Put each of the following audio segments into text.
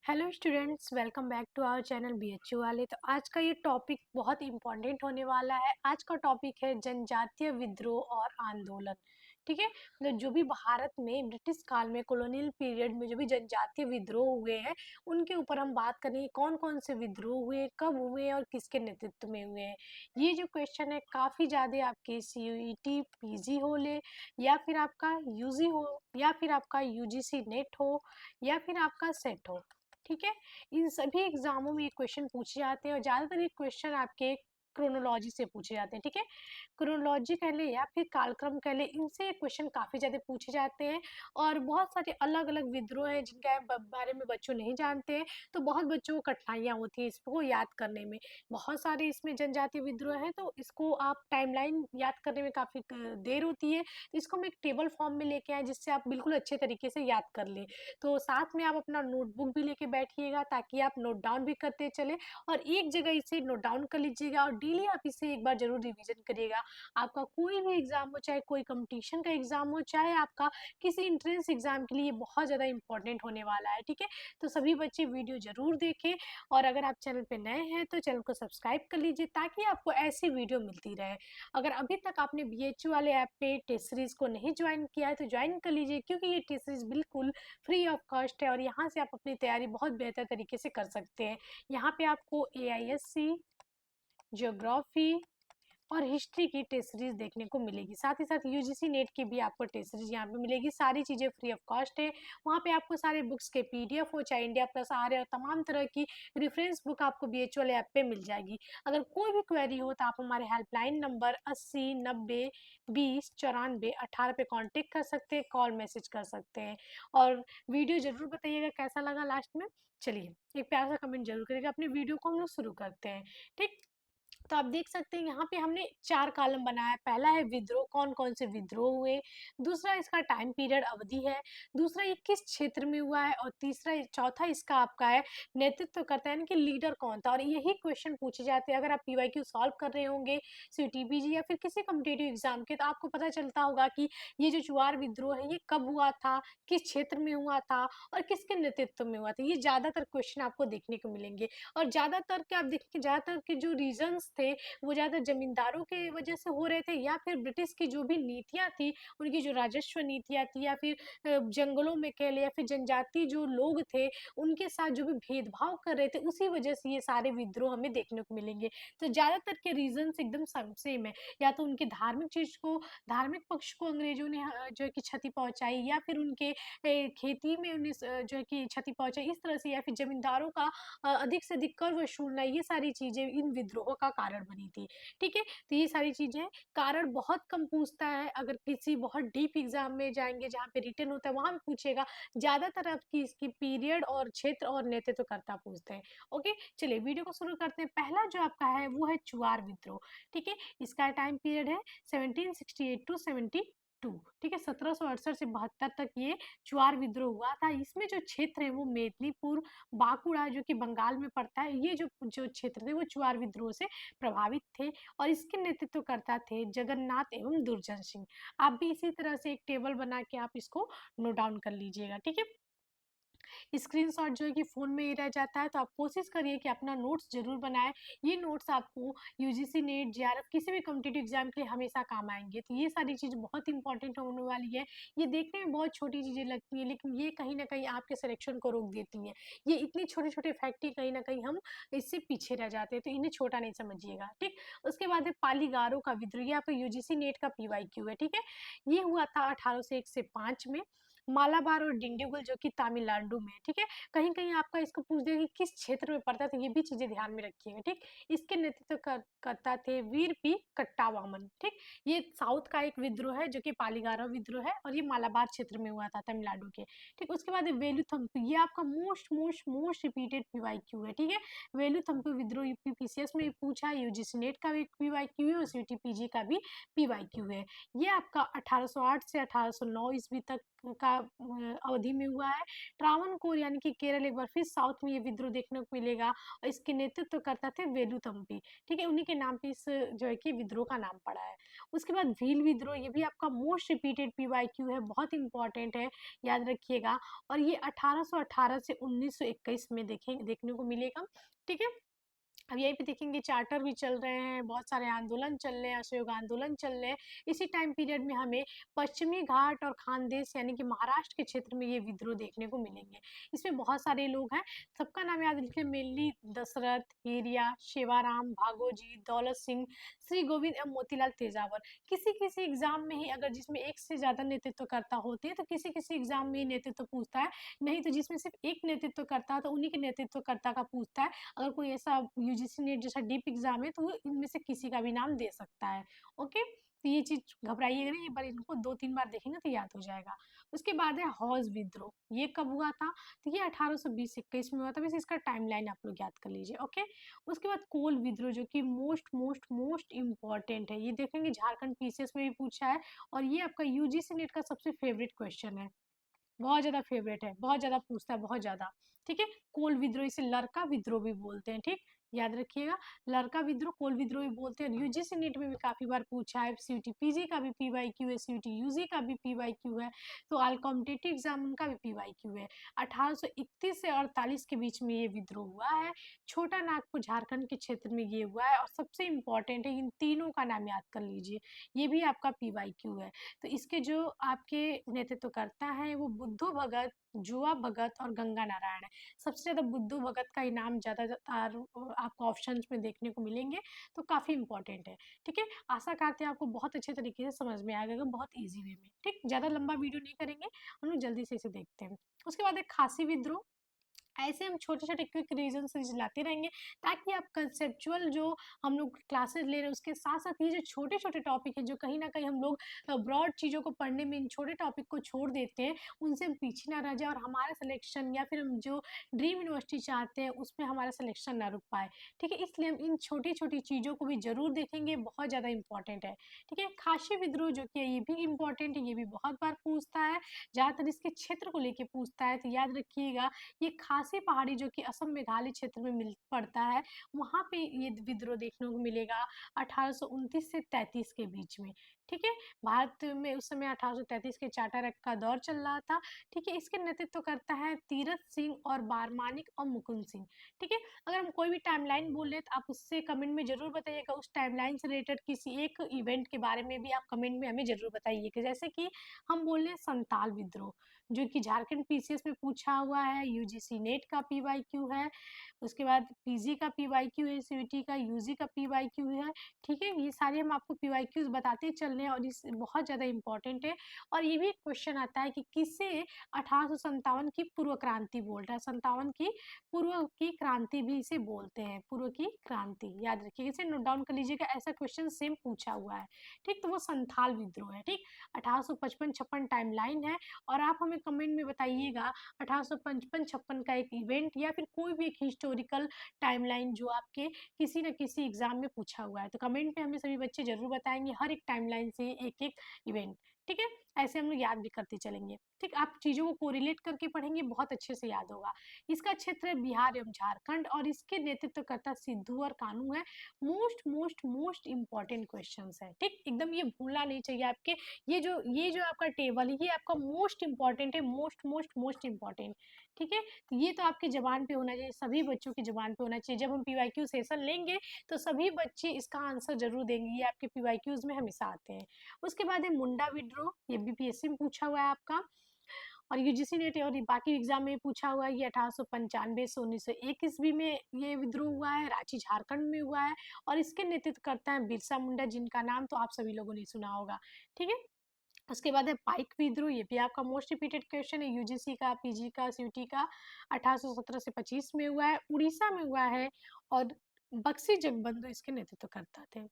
Hello students, welcome back to our channel BHU वाले। तो आज का ये टॉपिक बहुत इम्पोर्टेंट होने वाला है। आज का टॉपिक है जनजातीय विद्रोह और आंदोलन। ठीक है, मतलब जो भी भारत में ब्रिटिश काल में कॉलोनियल पीरियड में जो भी जनजातीय विद्रोह हुए हैं उनके ऊपर हम बात करेंगे। कौन कौन से विद्रोह हुए, कब हुए और किसके नेतृत्व में हुए हैं। ये जो क्वेश्चन है काफ़ी ज़्यादा आपके सीयूईटी पीजी हो ले, या फिर आपका यूजी हो, या फिर आपका यूजीसी नेट हो, या फिर आपका सेट हो। ठीक है, इन सभी एग्जामों में ये क्वेश्चन पूछे जाते हैं और ज़्यादातर ये क्वेश्चन आपके क्रोनोलॉजी से पूछे जाते हैं। ठीक है, क्रोनोलॉजी कह ले या फिर कालक्रम कह ले, इनसे ये क्वेश्चन काफ़ी ज़्यादा पूछे जाते हैं। और बहुत सारे अलग अलग विद्रोह हैं जिनके बारे में बच्चों नहीं जानते हैं, तो बहुत बच्चों को कठिनाइयाँ होती है इसको याद करने में। बहुत सारे इसमें जनजातीय विद्रोह हैं, तो इसको आप टाइमलाइन याद करने में काफ़ी देर होती है। तो इसको हम एक टेबल फॉर्म में लेके आए जिससे आप बिल्कुल अच्छे तरीके से याद कर लें। तो साथ में आप अपना नोटबुक भी लेके बैठिएगा ताकि आप नोट डाउन भी करते चले, और एक जगह इसे नोट डाउन कर लीजिएगा और डेली आप इसे एक बार जरूर रिवीजन करिएगा। आपका कोई भी एग्जाम हो, चाहे कोई कंपटीशन का एग्जाम हो, चाहे आपका किसी इंट्रेंस एग्जाम के लिए बहुत ज़्यादा इंपॉर्टेंट होने वाला है। ठीक है, तो सभी बच्चे वीडियो जरूर देखें, और अगर आप चैनल पे नए हैं तो चैनल को सब्सक्राइब कर लीजिए ताकि आपको ऐसी वीडियो मिलती रहे। अगर अभी तक आपने बीएचयू वाले ऐप पे टेस्ट सीरीज को नहीं ज्वाइन किया है तो ज्वाइन कर लीजिए, क्योंकि ये टेस्ट सीरीज बिल्कुल फ्री ऑफ कॉस्ट है और यहाँ से आप अपनी तैयारी बहुत बेहतर तरीके से कर सकते हैं। यहाँ पे आपको एआईएससी, ज्योग्राफी और हिस्ट्री की टेस्ट सीरीज देखने को मिलेगी। साथ ही साथ यूजीसी नेट की भी आपको टेस्ट सीरीज यहाँ पे मिलेगी। सारी चीज़ें फ्री ऑफ कॉस्ट है। वहाँ पे आपको सारे बुक्स के पीडीएफ हो, चाहे इंडिया प्लस आर्य और तमाम तरह की रेफरेंस बुक आपको बीएचयू वाले ऐप पे मिल जाएगी। अगर कोई भी क्वेरी हो तो आप हमारे हेल्पलाइन नंबर 80 90 20 94 18 पे कॉन्टेक्ट कर सकते हैं, कॉल मैसेज कर सकते हैं। और वीडियो जरूर बताइएगा कैसा लगा लास्ट में। चलिए, एक प्यारा सा कमेंट जरूर करिएगा। अपने वीडियो को हम लोग शुरू करते हैं। ठीक, तो आप देख सकते हैं यहाँ पे हमने 4 कॉलम बनाया है। पहला है विद्रोह, कौन कौन से विद्रोह हुए। दूसरा इसका टाइम पीरियड अवधि है। दूसरा ये किस क्षेत्र में हुआ है। और तीसरा चौथा इसका आपका है नेतृत्व करता है, यानी कि लीडर कौन था। और यही क्वेश्चन पूछे जाते हैं अगर आप पीवाईक्यू सॉल्व कर रहे होंगे सीटीपीजी या फिर किसी कम्पिटेटिव एग्जाम के, तो आपको पता चलता होगा कि ये जो चुआर विद्रोह है ये कब हुआ था, किस क्षेत्र में हुआ था और किसके नेतृत्व में हुआ था। ये ज़्यादातर क्वेश्चन आपको देखने को मिलेंगे। और ज़्यादातर के आप देखेंगे, ज़्यादातर के जो रीजंस थे वो ज़्यादा जमींदारों के वजह से हो रहे थे, या फिर ब्रिटिश की जो भी नीतियाँ थी, उनकी जो राजस्व नीतियाँ थी, या फिर जंगलों में कह ले, या फिर जनजाति जो लोग थे उनके साथ जो भी भेदभाव कर रहे थे, उसी वजह से ये सारे विद्रोह हमें देखने को मिलेंगे। तो ज़्यादातर के रीजंस एकदम सेम है। या तो उनके धार्मिक चीज को, धार्मिक पक्ष को अंग्रेजों ने जो है कि क्षति पहुंचाई, या फिर उनके खेती में उन्हें जो है कि क्षति पहुंचाई इस तरह से, या फिर जमींदारों का अधिक से अधिक कर वसूलना, ये सारी चीजें इन विद्रोहों का कारण बनी थी। ठीक है, तो ये सारी चीजें कारण बहुत कम पूछता है। अगर किसी बहुत डीप एग्जाम में जाएंगे जहाँ पे रिटर्न होता है वहां भी पूछेगा। ज्यादातर आपकी इसकी पीरियड और क्षेत्र और नेतृत्वकर्ता पूछते हैं। ओके, चलिए वीडियो को शुरू करते हैं। पहला जो आपका है वो है चुआर विद्रोह। ठीक है, इसका टाइम पीरियड है 1768 टू 72। ठीक है, 1768 से 72 तक ये चुआर विद्रोह हुआ था। इसमें जो क्षेत्र है वो मेदिनीपुर, बांकुड़ा जो कि बंगाल में पड़ता है, ये जो जो क्षेत्र थे वो चुआर विद्रोह से प्रभावित थे। और इसके नेतृत्वकर्ता थे जगन्नाथ एवं दुर्जन सिंह। आप भी इसी तरह से एक टेबल बना के आप इसको नोट डाउन कर लीजिएगा। ठीक है, स्क्रीनशॉट जो है कि फ़ोन में ही रह जाता है, तो आप कोशिश करिए कि अपना नोट्स ज़रूर बनाएं। ये नोट्स आपको यूजीसी नेट, जेआरएफ किसी भी कॉम्पिटिटिव एग्जाम के लिए हमेशा काम आएंगे। तो ये सारी चीज़ बहुत इंपॉर्टेंट होने वाली है। ये देखने में बहुत छोटी चीज़ें लगती हैं, लेकिन ये कहीं ना कहीं आपके सिलेक्शन को रोक देती हैं। ये इतने छोटे छोटे फैक्ट ही कहीं ना कहीं हम इससे पीछे रह जाते हैं, तो इन्हें छोटा नहीं समझिएगा। ठीक, उसके बाद है पालीगारों का विद्रोह। ये आपका यूजीसी नेट का पीवाईक्यू है। ठीक है, ये हुआ था 1801 से 5 में मालाबार और डिंडीगुल जो कि तमिलनाडु में। ठीक है, कहीं कहीं आपका इसको पूछ दिया कि किस क्षेत्र में पड़ता था, ये भी चीजें ध्यान में रखिएगा। ठीक, इसके नेतृत्व करता थे वीर पी कट्टावामन। ठीक, ये साउथ का एक विद्रोह है जो कि पालीगारा विद्रोह है, और ये मालाबार क्षेत्र में हुआ था तमिलनाडु के। ठीक, उसके बाद वेलुथम्पी, ये आपका most most most repeated PYQ है। ठीक है, वेलुथम्पी विद्रोह यूपीपीसीएस में पूछा, यूजीसी नेट का भी पीवाईक्यू है और सीटीपीजी का भी पीवाईक्यू है। ये आपका 1808 से 1809 ईस्वी तक का अवधि में हुआ है। ट्रावणकोर यानी कि केरल, एक बार फिर साउथ में ये विद्रोह देखने को मिलेगा और इसके नेतृत्व करता थे वेलुतम्पी, ठीक है, उन्हीं के नाम पे इस जो है कि विद्रोह का नाम पड़ा है। उसके बाद भील विद्रोह, ये भी आपका मोस्ट रिपीटेड पीवाईक्यू है, बहुत इंपॉर्टेंट है, याद रखिएगा। और ये 1818 से 1921 में देखने को मिलेगा, ठीक है। अब यहीं पे देखेंगे चार्टर भी चल रहे हैं, बहुत सारे आंदोलन चल रहे हैं, असहयोग आंदोलन चल रहे हैं। इसी टाइम पीरियड में हमें पश्चिमी घाट और खानदेश यानी कि महाराष्ट्र के क्षेत्र में ये विद्रोह देखने को मिलेंगे। इसमें बहुत सारे लोग हैं, सबका नाम याद रखिए, मेनली दशरथ, हेरिया, शेवाराम, भागोजी, दौलत सिंह, श्री गोविंद एवं मोतीलाल तेजावर। किसी किसी एग्जाम में ही अगर जिसमें एक से ज्यादा नेतृत्वकर्ता होते हैं तो किसी किसी एग्जाम में नेतृत्व पूछता है, नहीं तो जिसमें सिर्फ एक नेतृत्वकर्ता है तो उन्हीं के नेतृत्वकर्ता का पूछता है। अगर कोई ऐसा यूजीसी नेट जैसा डीप एग्जाम है तो वो इनमें से किसी का भी नाम दे सकता है। ओके, तो ये चीज घबराइएगा नहीं, एक बार इनको 2-3 बार देखेंगे तो याद हो जाएगा। उसके बाद है हौज विद्रोह, ये कब हुआ था? तो ये 1820-21 में हुआ था, बस इसका टाइमलाइन आप लोग याद कर लीजिए। ओके, उसके बाद कोल विद्रोह जो कि मोस्ट मोस्ट मोस्ट इंपॉर्टेंट है, ये देखेंगे झारखंड पीसीएस में भी पूछा है और ये आपका यूजीसी नेट का सबसे फेवरेट क्वेश्चन है, बहुत ज्यादा फेवरेट है, बहुत ज्यादा पूछता है, बहुत ज्यादा, ठीक है। कोल विद्रोह, इसे लड़का विद्रोह भी बोलते हैं, ठीक, याद रखिएगा, लड़का विद्रोह, कोल विद्रोह भी बोलते हैं। यूजीसी नीट में भी काफी बार पूछा है, सीयूटी पीजी का भी पीवाईक्यू है, सीयूटी यूजी का भी पीवाईक्यू है, तो ऑल कॉम्पिटिटिव एग्जाम उनका भी पीवाईक्यू है। 1831 से 48 के बीच में ये विद्रोह हुआ है, छोटा नागपुर झारखंड के क्षेत्र में ये हुआ है। और सबसे इंपॉर्टेंट है, इन तीनों का नाम याद कर लीजिए, ये भी आपका पीवाईक्यू है। तो इसके जो आपके नेतृत्वकर्ता हैं वो बुद्धू भगत, जुआ भगत और गंगा नारायण है। सबसे ज्यादा बुद्धू भगत का इनाम ज्यादातर आपको ऑप्शंस में देखने को मिलेंगे, तो काफी इंपॉर्टेंट है, ठीक है। आशा करते हैं आपको बहुत अच्छे तरीके से समझ में आएगा, बहुत ईजी वे में, ठीक। ज्यादा लंबा वीडियो नहीं करेंगे, हम लोग जल्दी से इसे देखते हैं। उसके बाद एक खासी विद्रोह, ऐसे हम छोटे छोटे क्विक रीजन सीरीज लाते रहेंगे ताकि आप कंसेप्चुअल जो हम लोग क्लासेस ले रहे हैं उसके साथ साथ ये जो छोटे छोटे टॉपिक है जो कहीं ना कहीं हम लोग ब्रॉड चीज़ों को पढ़ने में इन छोटे टॉपिक को छोड़ देते हैं, उनसे हम पीछे ना रह जाए और हमारा सिलेक्शन या फिर हम जो ड्रीम यूनिवर्सिटी चाहते हैं उसमें हमारा सिलेक्शन ना रुक पाए, ठीक है। इसलिए हम इन छोटी छोटी चीज़ों को भी जरूर देखेंगे, बहुत ज़्यादा इंपॉर्टेंट है, ठीक है। खासी विद्रोह जो कि है ये भी इंपॉर्टेंट है, ये भी बहुत बार पूछता है, ज़्यादातर इसके क्षेत्र को लेके पूछता है, तो याद रखिएगा ये खासी पहाड़ी जो कि असम मेघालय क्षेत्र में मिल पड़ता है, वहां पे ये विद्रोह देखने को मिलेगा 1829 से 33 के बीच में, ठीक है। भारत में उस समय 1833 के चार्टर एक्ट का दौर चल रहा था, ठीक है। इसके नेतृत्व करता है तीरथ सिंह और बारमानिक और मुकुंद सिंह, ठीक है। अगर हम कोई भी टाइमलाइन बोल रहे तो आप उससे कमेंट में जरूर बताइएगा, उस टाइमलाइन से रिलेटेड किसी एक इवेंट के बारे में भी आप कमेंट में हमें जरूर बताइएगा। जैसे कि हम बोल रहे हैं संताल विद्रोह जो कि झारखंड पीसीएस में पूछा हुआ है, यूजीसी नेट का पीवाईक्यू है, उसके बाद पीजी का पीवाईक्यू है, सीयूटी का, यूजी का पीवाईक्यू है, ठीक है। ये सारे हम आपको पीवाईक्यूज बताते चल रहे हैं और इस बहुत ज्यादा इंपॉर्टेंट है। और ये भी क्वेश्चन आता है कि किसे 1857 की पूर्व क्रांति बोल रहा है, 57 की पूर्व की क्रांति भी इसे बोलते हैं, पूर्व की क्रांति, याद रखिएगा, इसे नोट डाउन कर लीजिएगा, ऐसा क्वेश्चन सेम पूछा हुआ है, ठीक। तो वो संथाल विद्रोह है, ठीक। 1855-56 टाइमलाइन है और आप हमें कमेंट में बताइएगा 1855-56 का एक इवेंट या फिर कोई भी एक हिस्टोरिकल टाइमलाइन जो आपके किसी न किसी एग्जाम में पूछा हुआ है, तो कमेंट में हमें सभी बच्चे जरूर बताएंगे हर एक टाइमलाइन से एक एक इवेंट, ठीक है। ऐसे हम लोग याद भी करते चलेंगे, ठीक। आप चीजों को कोरिलेट करके पढ़ेंगे, बहुत अच्छे से याद होगा। इसका क्षेत्र है बिहार एवं झारखंड और इसके नेतृत्वकर्ता सिद्धू और कानू है। Most most most important question है, ठीक, एकदम ये भूलना नहीं चाहिए आपके। ये जो आपका टेबल है ये आपका मोस्ट इंपॉर्टेंट है, मोस्ट मोस्ट मोस्ट इंपॉर्टेंट, ठीक है। तो ये तो आपके जबान पे होना चाहिए, सभी बच्चों की जबान पे होना चाहिए। जब हम पीवाईक्यू सेशन लेंगे तो सभी बच्चे इसका आंसर जरूर देंगे, ये आपके पीवाईक्यूज में हमेशा आते हैं। उसके बाद है मुंडा विद्रोह, ये बीपीएससी में पूछा हुआ है आपका और यूजीसी नेट और बाकी एग्जाम में पूछा हुआ है। ये 1895 से 1901 ईस्वी में ये विद्रोह हुआ है, रांची झारखंड में हुआ है और इसके नेतृत्व करता है बिरसा मुंडा, जिनका नाम तो आप सभी लोगों ने सुना होगा, ठीक है। उसके बाद है पाइक विद्रोह, ये भी आपका मोस्ट रिपीटेड क्वेश्चन है, यूजीसी का, पीजी का, सीयूटी का, 1817 से 25 में हुआ है, उड़ीसा में हुआ है और बक्सी जगबंधु इसके नेतृत्व करता थे।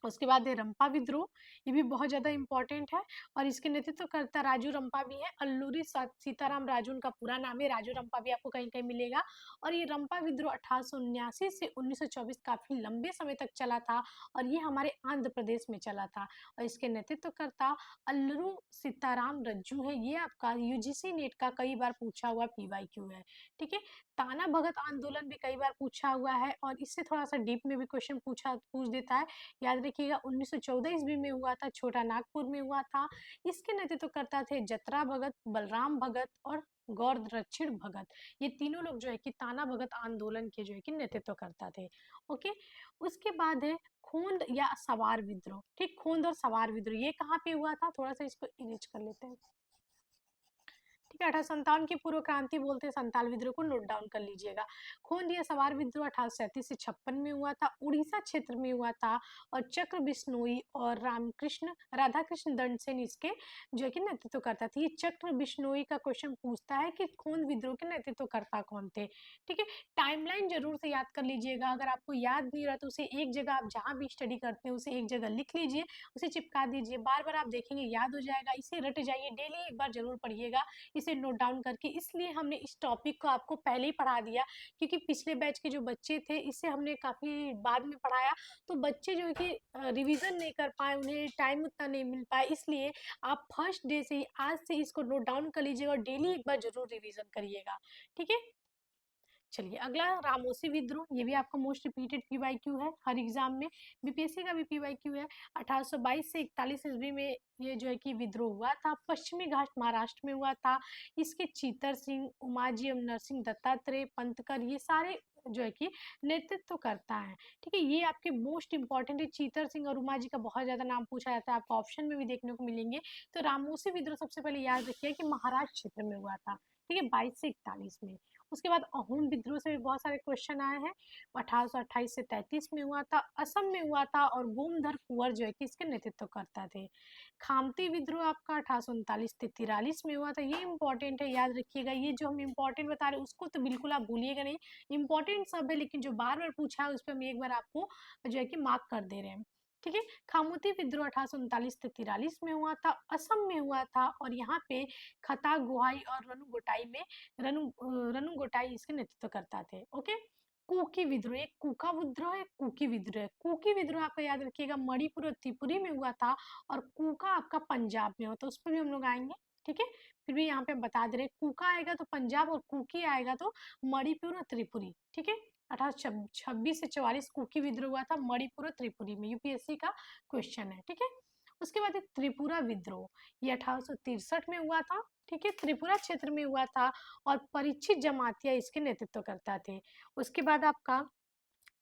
उसके बाद है रंपा विद्रोह, ये भी बहुत ज़्यादा इम्पोर्टेंट है और इसके नेतृत्व करता राजू रंपा भी है। अल्लूरी सीताराम राजू उनका पूरा नाम है, राजू रंपा भी आपको कहीं कहीं मिलेगा। और ये रंपा विद्रोह 1879 से 1924 काफी लंबे समय तक चला था और ये हमारे आंध्र प्रदेश में चला था। और इसके नेतृत्व करता अल्लूरू सीताराम रज्जू है। ये आपका यूजीसी नेट का कई बार पूछा हुआ पीवाईक्यू है। ठीक है, ताना भगत आंदोलन भी कई बार पूछा हुआ है और इससे थोड़ा सा डीप में भी क्वेश्चन पूछ देता है। याद रखिएगा 1914 ईस्वी में हुआ था, छोटा नागपुर में हुआ था। इसके नेतृत्व करता थे जतरा भगत, बलराम भगत और गौर दक्षिण भगत। ये तीनों लोग जो है कि ताना भगत आंदोलन के जो है कि नेतृत्व करता थे। ओके, उसके बाद है खोंद या सवार विद्रोह। ठीक, खोंद और सवार विद्रोह ये कहाँ पे हुआ था, थोड़ा सा इसको इरेज कर लेते हैं। ठीक है, 1857 की पूर्व क्रांति बोलते हैं संताल विद्रोह को, नोट डाउन कर लीजिएगा। खोंद या सवार विद्रोह 1837 से 56 में हुआ था, उड़ीसा क्षेत्र में हुआ था और चक्र बिश्नोई और राधा कृष्ण दंड सेन इसके जो है कि नेतृत्व करता था। ये चक्र बिश्नोई का क्वेश्चन पूछता है कि खोंद विद्रोह के नेतृत्वकर्ता कौन थे। ठीक है, टाइमलाइन जरूर से याद कर लीजिएगा। अगर आपको याद नहीं रहा तो उसे एक जगह, आप जहाँ भी स्टडी करते हैं उसे एक जगह लिख लीजिए, उसे चिपका दीजिए, बार बार आप देखेंगे याद हो जाएगा। इसे रट जाइए, डेली एक बार जरूर पढ़िएगा इसे नोट डाउन करके। इसलिए हमने इस टॉपिक को आपको पहले ही पढ़ा दिया क्योंकि पिछले बैच के जो बच्चे थे इसे हमने काफ़ी बाद में पढ़ाया, तो बच्चे जो है कि रिवीजन नहीं कर पाए, उन्हें टाइम उतना नहीं मिल पाया। इसलिए आप फर्स्ट डे से ही आज से इसको नोट डाउन कर लीजिएगा और डेली एक बार जरूर रिवीजन करिएगा। ठीक है, चलिए अगला रामोसी विद्रोह, ये भी आपका मोस्ट रिपीटेड पीवाईक्यू है हर एग्जाम में, बीपीएससी का भी पीवाईक्यू है। 1822 से 41 ईस्वी में ये जो है कि विद्रोह हुआ था, पश्चिमी घाट महाराष्ट्र में हुआ था। इसके चीतर सिंह, उमाजी नरसिंह दत्तात्रेय, पंतकर, ये सारे जो है कि नेतृत्व करता है। ठीक है, ये आपके मोस्ट इंपॉर्टेंट है। चीतर सिंह और उमाजी का बहुत ज्यादा नाम पूछा जाता है, आपको ऑप्शन में भी देखने को मिलेंगे। तो रामोसी विद्रोह सबसे पहले याद रखिए कि महाराष्ट्र क्षेत्र में हुआ था। ठीक है, 22 से 41 में। उसके बाद अहोम विद्रोह से भी बहुत सारे क्वेश्चन आए हैं। 1828 से 33 में हुआ था, असम में हुआ था और गोमधर कुंवर जो है कि इसके नेतृत्व करता थे। खामती विद्रोह आपका 1839 से 43 में हुआ था। ये इंपॉर्टेंट है, याद रखिएगा। ये जो हम इंपॉर्टेंट बता रहे हैं उसको तो बिल्कुल आप भूलिएगा नहीं, इंपॉर्टेंट सब है, लेकिन जो बार बार पूछा है उस पर हम एक बार आपको जो है कि मार्क कर दे रहे हैं। ठीक है, खामोती विद्रोह 1839 से 43 में हुआ था, असम में हुआ था और यहाँ पे खता गुहाई और रनु गोटाई में रनु गोटाई इसके नेतृत्व करता थे। ओके, कुकी विद्रोह, एक कुका विद्रोह है, कुकी विद्रोह है। कुकी विद्रोह आपका याद रखिएगा मणिपुर और त्रिपुरी में हुआ था और कुका आपका पंजाब में होता है, उस पर भी हम लोग आएंगे। ठीक है, फिर भी यहाँ पे हम बता दे रहे हैं, कुका आएगा तो पंजाब और कुकी आएगा तो मणिपुर और त्रिपुरी। ठीक है, 1826 से 44 कुकी विद्रोह हुआ था मणिपुर और त्रिपुरी में, यूपीएससी का क्वेश्चन है। ठीक है, उसके बाद एक त्रिपुरा विद्रोह, ये 1863 में हुआ था। ठीक है, त्रिपुरा क्षेत्र में हुआ था और परीक्षित जमातिया इसके नेतृत्व करता थे। उसके बाद आपका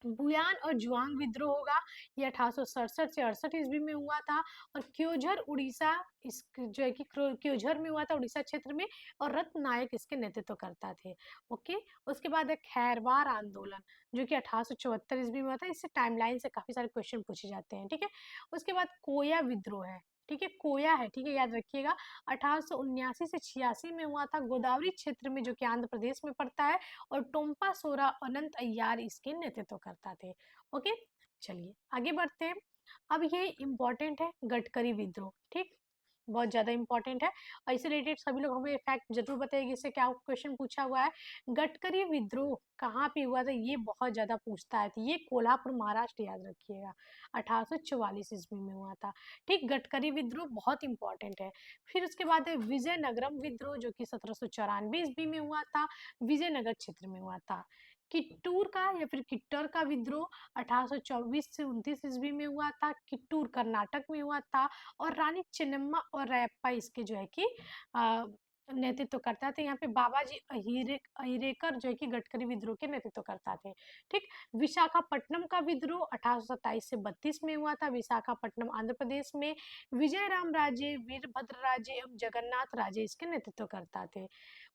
बुयान और जुआंग विद्रोह होगा, ये 1867 से 68 ईस्वी में हुआ था और क्योझर उड़ीसा इस जो है कि क्योझर में हुआ था उड़ीसा क्षेत्र में और रत्न नायक इसके नेतृत्व करता थे। ओके, उसके बाद एक खैरवार आंदोलन जो कि 1874 ईस्वी में हुआ था। इससे टाइमलाइन से काफी सारे क्वेश्चन पूछे जाते हैं। ठीक है, उसके बाद कोया विद्रोह है। ठीक है, कोया है, ठीक है, याद रखिएगा 1879 से 86 में हुआ था, गोदावरी क्षेत्र में जो कि आंध्र प्रदेश में पड़ता है और टोम्पा सोरा अनंत अय्यार इसके नेतृत्व करता थे। ओके, चलिए आगे बढ़ते हैं। अब ये इम्पोर्टेंट है गडकरी विद्रोह। ठीक, बहुत ज्यादा इंपॉर्टेंट है और इससे रिलेटेड सभी लोग हमें फैक्ट जरूर बताइए इससे क्या क्वेश्चन पूछा हुआ है। गडकरी विद्रोह कहाँ पे हुआ था, ये बहुत ज्यादा पूछता है, तो ये कोल्हापुर महाराष्ट्र, याद रखिएगा 1844 ईस्वी में हुआ था। ठीक, गडकरी विद्रोह बहुत इंपॉर्टेंट है। फिर उसके बाद है विजयनगरम विद्रोह जो कि 1794 ईस्वी में हुआ था, विजयनगर क्षेत्र में हुआ था। किट्टूर का या फिर किट्टर का विद्रोह 1824 से 29 ईस्वी में हुआ था, किट्टूर कर्नाटक में हुआ था और रानी चेन्नम्मा और रायप्पा इसके जो है कि नेतृत्व करता थे। यहाँ पे बाबाजी अहिरेकर जो है कि गडकरी विद्रोह के नेतृत्व करता थे। ठीक, विशाखापट्टनम का विद्रोह 1827 से 32 में हुआ था, विशाखापट्टनम आंध्र प्रदेश में। विजय राम राजे, वीरभद्र राजे एवं जगन्नाथ राजे इसके नेतृत्व करता थे।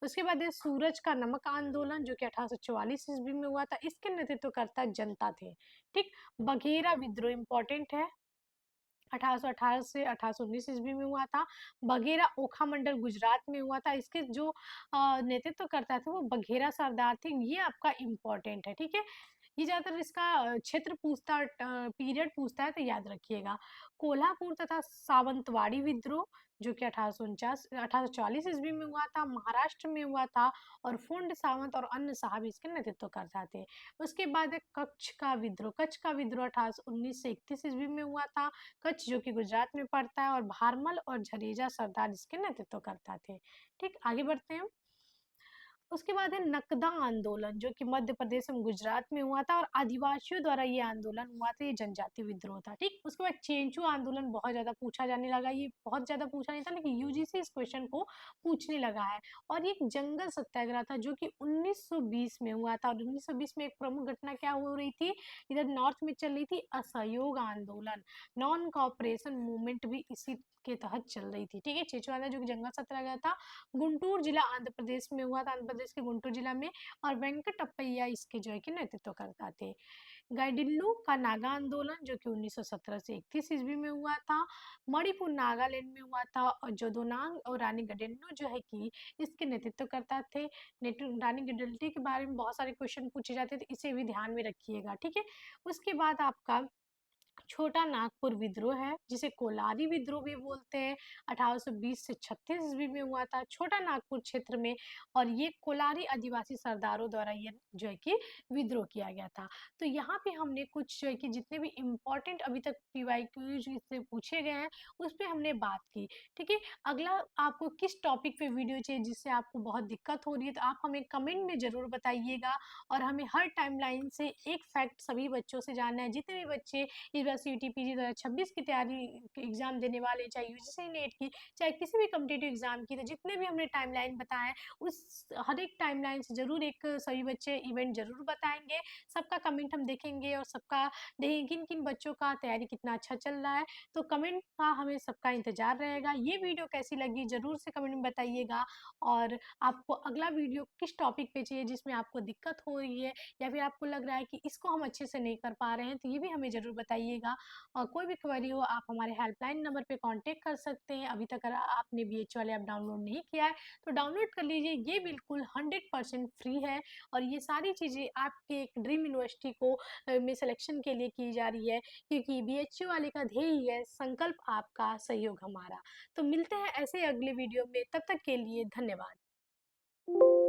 उसके बाद है सूरज का नमक आंदोलन जो कि 1844 ईस्वी में हुआ था, इसके नेतृत्व करता जनता थे। ठीक, बघेरा विद्रोह इंपॉर्टेंट है, 1818 से 1819 ईस्वी में हुआ था। बघेरा ओखा मंडल गुजरात में हुआ था, इसके जो नेतृत्व करता था वो बघेरा सरदार थे। ये आपका इम्पोर्टेंट है। ठीक है, ये ज़्यादातर इसका क्षेत्र पूछता है, पीरियड पूछता है, तो याद रखिएगा। कोल्हापुर तथा सावंतवाड़ी विद्रोह जो कि 1840 ईस्वी में हुआ था, महाराष्ट्र में हुआ था, और फुंड सावंत और अन्य साहब इसके नेतृत्व करता थे। उसके बाद है कच्छ का विद्रोह 1931 ईस्वी में हुआ था। कच्छ जो कि गुजरात में पड़ता है, और भारमल और झरेजा सरदार इसके नेतृत्व करता थे। ठीक, आगे बढ़ते हैं। उसके बाद है नकदा आंदोलन जो कि मध्य प्रदेश में गुजरात में हुआ था, और आदिवासियों द्वारा ये आंदोलन हुआ था, ये जनजाति विद्रोह था। ठीक, उसके बाद चेंचू आंदोलन बहुत ज्यादा पूछा जाने लगा, ये बहुत ज्यादा पूछा नहीं था, लेकिन यूजीसी इस क्वेश्चन को पूछने लगा है। और ये एक जंगल सत्याग्रह था जो कि 1920 में हुआ था, और 1920 में एक प्रमुख घटना क्या हो रही थी, इधर नॉर्थ में चल रही थी असहयोग आंदोलन, नॉन कॉपरेशन मूवमेंट भी इसी के तहत चल रही थी। ठीक है, चेचू आंदोलन जो कि जंगल सत्याग्रह था, गुंटूर जिला आंध्र प्रदेश में हुआ था, आंध्र प्रदेश के गुंटूर जिला में, और वेंकटप्पय्या इसके जो है कि नेतृत्व करता थे। गाइडिल्लू का नागा आंदोलन जो कि 1917 से 31 ईस्वी में हुआ था, मणिपुर नागालैंड में हुआ था, और जोदोनांग और रानी गडेन्नो जो है कि इसके नेतृत्व करता थे। रानी गडेल्टी के बारे में बहुत सारे क्वेश्चन पूछे जाते थे, इसे भी ध्यान में रखिएगा। ठीक है, उसके बाद आपका छोटा नागपुर विद्रोह है, जिसे कोलारी विद्रोह भी बोलते हैं, 1820 से 36 ईस्वी में हुआ था छोटा नागपुर क्षेत्र में, और ये कोलारी आदिवासी सरदारों द्वारा ये जो है कि विद्रोह किया गया था। तो यहाँ पे हमने कुछ जो है कि जितने भी इम्पोर्टेंट अभी तक पीवाईक्यूज इससे पूछे गए हैं उस पर हमने बात की। ठीक है, अगला आपको किस टॉपिक पे वीडियो चाहिए जिससे आपको बहुत दिक्कत हो रही है, तो आप हमें कमेंट में जरूर बताइएगा। और हमें हर टाइमलाइन से एक फैक्ट सभी बच्चों से जानना है, जितने भी बच्चे यूनिवर्सिटी पीजी 2026 की तैयारी एग्जाम देने वाले, चाहे यूजीसी नेट की, चाहे किसी भी कम्पिटेटिव एग्जाम की, तो जितने भी हमने टाइमलाइन बताए उस हर एक टाइमलाइन से जरूर एक सभी बच्चे इवेंट जरूर बताएंगे। सबका कमेंट हम देखेंगे और सबका देखेंगे किन किन बच्चों का तैयारी कितना अच्छा चल रहा है। तो कमेंट का हमें सबका इंतजार रहेगा। ये वीडियो कैसी लगी जरूर से कमेंट में बताइएगा, और आपको अगला वीडियो किस टॉपिक पे चाहिए जिसमें आपको दिक्कत हो रही है, या फिर आपको लग रहा है कि इसको हम अच्छे से नहीं कर पा रहे हैं, तो ये भी हमें ज़रूर बताइएगा। और कोई भी क्वेरी हो आप हमारे हेल्पलाइन नंबर पे कांटेक्ट कर सकते हैं। अभी तक अगर आपने BH वाले ऐप डाउनलोड नहीं किया है तो डाउनलोड कर लीजिए, ये बिल्कुल 100% फ्री है, और ये सारी चीज़ें आपके एक ड्रीम यूनिवर्सिटी को में सिलेक्शन के लिए की जा रही है, क्योंकि BHU वाले का ध्येय ही है संकल्प आपका सहयोग हमारा। तो मिलते हैं ऐसे अगले वीडियो में, तब तक के लिए धन्यवाद।